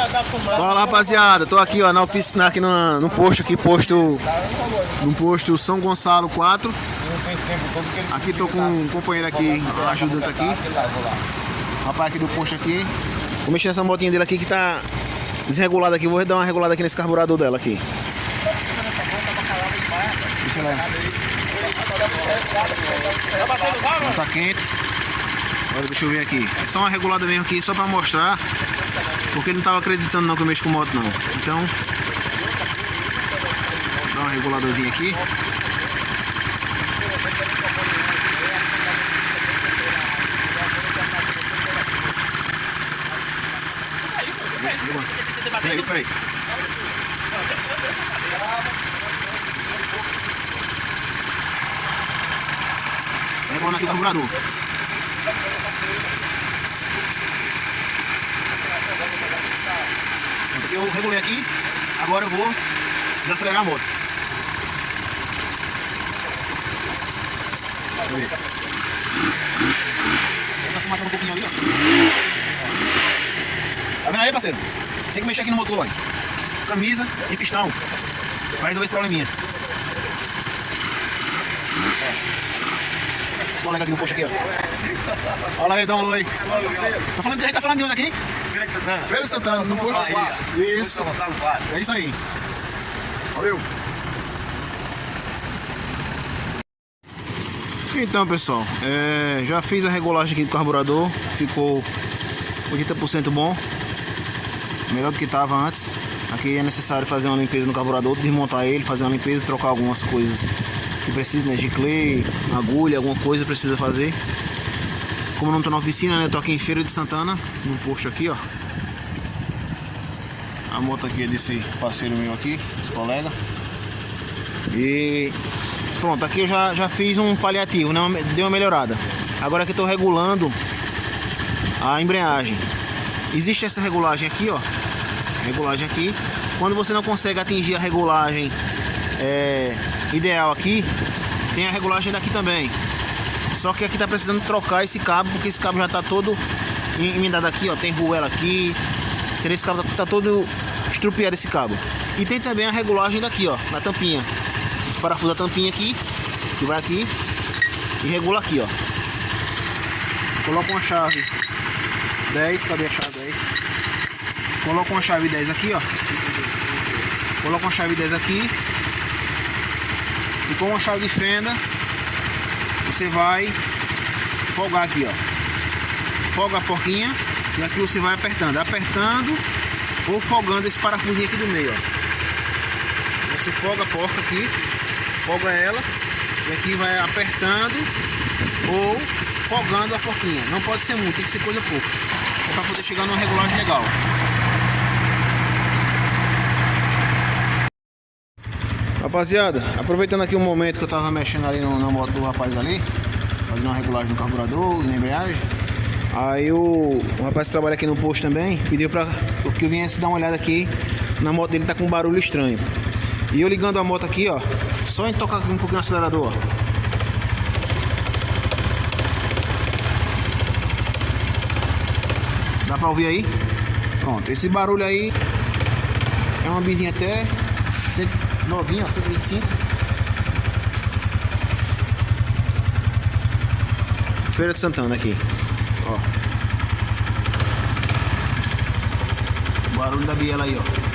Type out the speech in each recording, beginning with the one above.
Fala, rapaziada, tô aqui ó na oficina, aqui no posto aqui, no posto São Gonçalo 4. Aqui tô com um companheiro aqui, ajudante aqui. Rapaz aqui do posto aqui. Vou mexer nessa motinha dele aqui que tá desregulada aqui. Vou dar uma regulada aqui nesse carburador dela aqui. Tá quente. Agora deixa eu ver aqui. É só uma regulada mesmo aqui, só pra mostrar. Porque ele não tava acreditando não que eu mexo com moto não. Então, dá uma reguladazinha aqui. Espera aí. Regulando aqui o carburador. Eu regulei aqui, agora eu vou desacelerar a moto. Tá fumaçando um pouquinho ali, ó. Tá vendo aí, parceiro? Tem que mexer aqui no motor, ó. Camisa e pistão. Vai resolver esse probleminha. Esse colega aqui no posto aqui, ó. Olha aí, dá um alô aí. Tá falando de onde aqui? Feira de Santana. Feira de Santana, no posto 4. Isso. É isso aí. Valeu. Então, pessoal, já fiz a regulagem aqui do carburador. Ficou 80% bom. Melhor do que estava antes. Aqui é necessário fazer uma limpeza no carburador, desmontar ele, fazer uma limpeza e trocar algumas coisas que precisa, né? Giclê, agulha, alguma coisa precisa fazer. Como eu não estou na oficina, né? Estou aqui em Feira de Santana, num posto aqui, ó. A moto aqui é desse parceiro meu aqui, esse colega. E pronto, aqui eu já fiz um paliativo, né? Deu uma melhorada. Agora aqui estou regulando a embreagem. Existe essa regulagem aqui, ó. Regulagem aqui. Quando você não consegue atingir a regulagem ideal aqui, tem a regulagem daqui também. Só que aqui tá precisando trocar esse cabo, porque esse cabo já tá todo emendado aqui, ó. Tem ruela aqui. Esse cabo tá todo estrupiado esse cabo. E tem também a regulagem daqui, ó, na tampinha. Você parafusa a tampinha aqui, que vai aqui e regula aqui, ó. Coloca uma chave 10, cadê a chave 10? Coloca uma chave 10 aqui, ó. Coloca uma chave 10 aqui. E com uma chave de fenda, você vai folgar aqui, ó. Folga a porquinha e aqui você vai apertando. Apertando ou folgando esse parafusinho aqui do meio, ó. Você folga a porca aqui, folga ela e aqui vai apertando ou folgando a porquinha. Não pode ser muito, tem que ser coisa pouca. É para poder chegar numa regulagem legal. Rapaziada, aproveitando aqui o momento que eu tava mexendo ali na moto do rapaz ali, fazendo uma regulagem no carburador e na embreagem. Aí o rapaz que trabalha aqui no posto também pediu para que eu viesse dar uma olhada aqui na moto dele, tá com um barulho estranho. E eu ligando a moto aqui, ó, só em tocar um pouquinho no acelerador, ó. Dá pra ouvir aí? Pronto, esse barulho aí é uma bizinha até novinha, ó, 125. Feira de Santana aqui, ó. O barulho da biela aí, ó.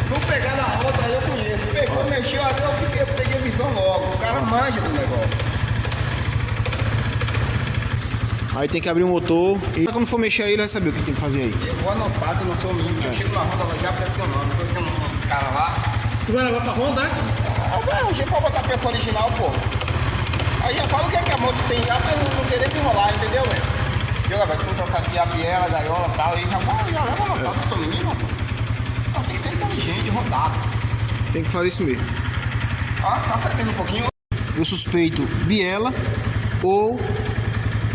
Não pegar na moto aí eu conheço. Pegou, mexeu ali, eu peguei visão logo. O cara manja do negócio. Aí tem que abrir o motor e quando for mexer aí ele vai saber o que tem que fazer aí. Eu vou anotar que eu não sou menino, eu chego na Honda já pressionando. Tô com uns caras lá. Tu vai levar pra Honda, né? Eu chego pra botar a peça original, pô. Aí já fala o que é que a moto tem já pra não querer me enrolar, entendeu, velho? Eu vai trocar aqui a biela, a gaiola e tal, e já leva anotado, não sou menino, pô. Tem que ser inteligente, rodado. Tem que fazer isso mesmo. Tá fedendo um pouquinho. Eu suspeito biela ou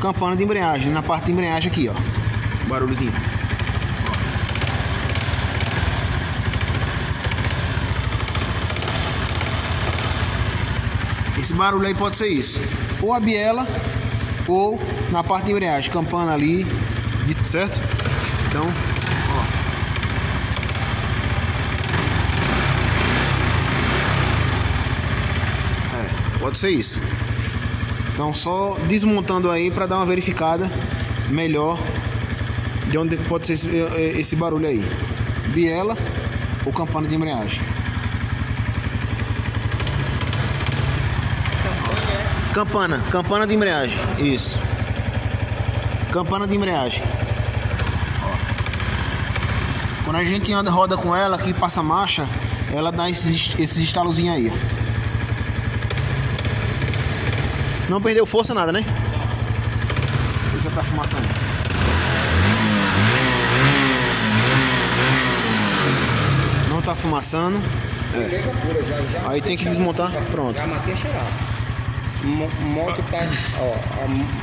campana de embreagem, na parte de embreagem aqui, ó. Barulhozinho. Esse barulho aí pode ser isso. Ou a biela, ou na parte de embreagem, campana ali, certo? Então, ó. Pode ser isso. Então só desmontando aí para dar uma verificada melhor de onde pode ser esse barulho aí. Biela ou campana de embreagem. Campana de embreagem. Isso. Campana de embreagem. Ó. Quando a gente roda com ela, que passa marcha, ela dá esses estalozinhos aí, ó. Não perdeu força nada, né? Isso é pra fumaça aí. Não tá fumaçando. Beleza pura, já Aí tem que desmontar, pronto. Já matei a cheirada. Moto tá. Ó,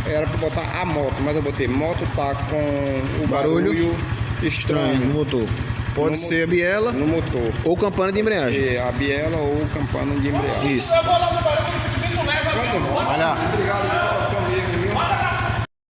era pra botar a moto, mas eu botei moto tá com o barulho estranho No motor. Pode ser a biela no motor. ou campana de embreagem. É, a biela ou campana de embreagem. Isso. Eu vou lá no barulho que o não leva. Olha lá. Obrigado,